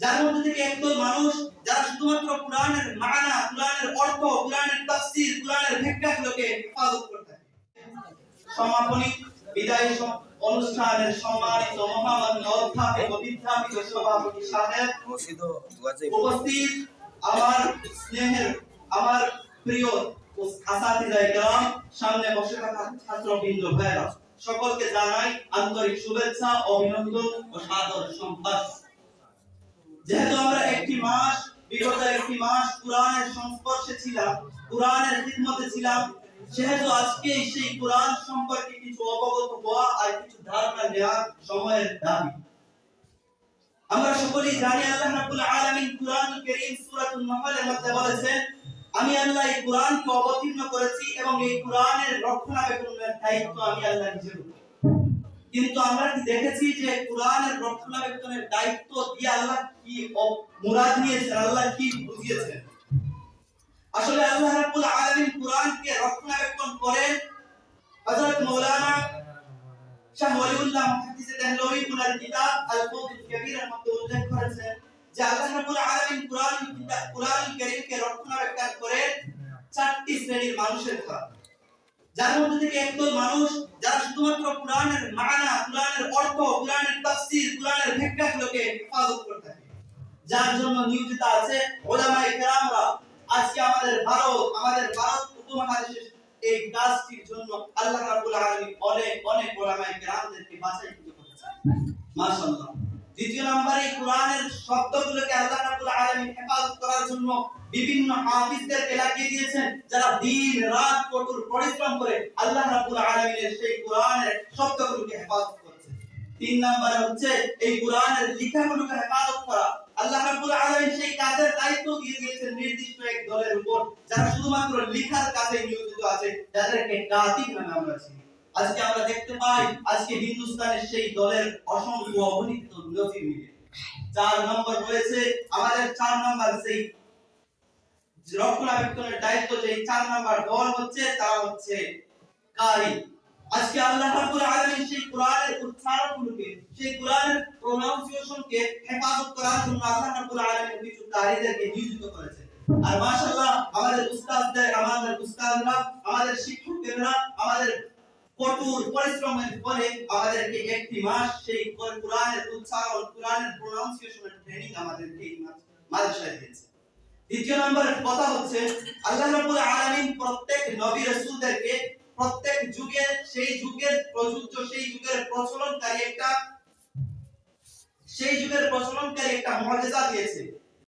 যার মধ্যে থেকে একদল মানুষ যারা শুধুমাত্র কোরআনের মানা, কোরআনের অর্থ, কোরআনের তাফসীর, কোরআনের ব্যাখ্যাগুলোকে হেফাজত করে থাকে। সমাপনী বিদায়ী অনুষ্ঠানের সম্মানিত মহামান্য অধ্যাপক ও বিদ্যাপীঠ সভাপতি সাহেব, উপস্থিত আমার স্নেহের, আমার প্রিয় আসাতিজায়ে কেরাম, সামনে বসে থাকা ছাত্রবৃন্দ ভাইরা, সকলকে জানাই আন্তরিক শুভেচ্ছা, অভিনন্দন ও সাদর সম্ভাষণ। যেহেতু আমরা বিগত একটি মাস কোরআনের সংস্পর্শে ছিলাম, কোরআনের খিদমতে ছিলাম, সেহেতু আজকে সেই কোরআন সম্পর্কে কিছু অবগত হওয়া আর কিছু ধারণা নেওয়ার সময়ের দাবি। আমরা সকলেই জানি আল্লাহ রাব্বুল আলামিন কুরআনুল কারীম সূরাতুন নাহলের মধ্যে বলেছেন, আমি আল্লাহ এই কোরআনকে অবতীর্ণ করেছি এবং এই কোরআনের রক্ষণাবেক্ষণের দায়িত্ব আমি আল্লাহ নিজে নেব। কিন্তু আমরা কি দেখেছি যে কোরআনের রক্ষণাবেক্ষণের দায়িত্ব দিয়ে আল্লাহ কি মুরাদ নিয়েছেন, আল্লাহ কি বুঝিয়েছেন? আসলে আল্লাহ রাব্বুল আলামিন কোরআনকে রক্ষণাবেক্ষণ করেন। হযরত মাওলানা শাহ ওয়ালিউল্লাহ মুহাদ্দিস দেহলভী ওনার কিতাব আল ফাওজুল কবির এর মধ্যে উল্লেখ করেছেন যে আল্লাহ রাব্বুল আলামিন কোরআনুল কারীমকে রক্ষণাবেক্ষণ করেন চারটি শ্রেণীর মানুষের দ্বারা। যার মধ্যে থেকে একদল মানুষ যারা শুধুমাত্র কোরআনের মানা, কোরআনের অর্থ, কোরআনের তাফসীর, কোরআনের ব্যাখ্যাগুলোকে হেফাজত করে থাকে, যার জন্য নিয়োজিত আছে উলামায়ে কেরামরা। আজকে আমাদের ভারত উপমহাদেশের এই কাজটির জন্য আল্লাহ রাব্বুল আলামিন অনেক উলামায়ে কেরামদেরকে বাছাই করেছেন, মাশাআল্লাহ। দ্বিতীয় নম্বরে কোরআনের শব্দগুলোকে আল্লাহ রাব্বুল আলামিন হেফাজত করার জন্য বিভিন্ন হাফিজদেরকে লাগিয়ে দিয়েছেন, যারা দিন রাত কঠোর পরিশ্রম করে আল্লাহ রাব্বুল আলামিনের সেই কোরআনের শব্দগুলোকে হেফাজত করেছেন। তিন নম্বরে হচ্ছে এই কোরআনের লেখাগুলোকে হেফাজত করা। আল্লাহ রাব্বুল আলামিন সেই কাজের দায়িত্ব দিয়ে দিয়েছেন নির্দিষ্ট এক দলের উপর, যারা শুধুমাত্র লেখার কাজে নিয়োজিত আছে, যাদেরকে কাতিব নামে আমরা চিনি। আজকে আমরা দেখতে পাই আজকে হিন্দুস্তানের সেই দলের অসংখ্য অগণিত নজির মিলে। 4 নম্বর রয়েছে আমাদের 4 নম্বর সেই রক্ষণাবেক্ষণের দায়িত্ব, যে 4 নম্বর দল হচ্ছে তারা হচ্ছে কারি। আজকে আল্লাহ রাব্বুল আলামিন সেই কোরআনের উচ্চারণগুলোকে, সেই কোরআনের প্রনাউন্সিয়েশনকে হেফাজত করার জন্য আল্লাহ রাব্বুল আলামিন কিছু কারিদেরকে নিয়োজিত করেছেন। আর মাশাআল্লাহ আমাদের উস্তাদরা, আমাদের শিক্ষকেরা আমাদের কঠোর পরিশ্রমের ফলে আমাদেরকে একটি মাস সেই কোরআনের উচ্চারণ, কোরআনের প্রনাউন্সিয়েশনের ট্রেনিং আমাদেরকে এই মাদ্রাসায় দিয়েছে। দ্বিতীয় নম্বরের কথা হচ্ছে আল্লাহ রাব্বুল আলামিন প্রত্যেক নবী রাসূলদেরকে প্রত্যেক যুগের সেই যুগের প্রযোজ্য, সেই যুগের প্রচলনকারী একটা মুআজিজা দিয়েছে।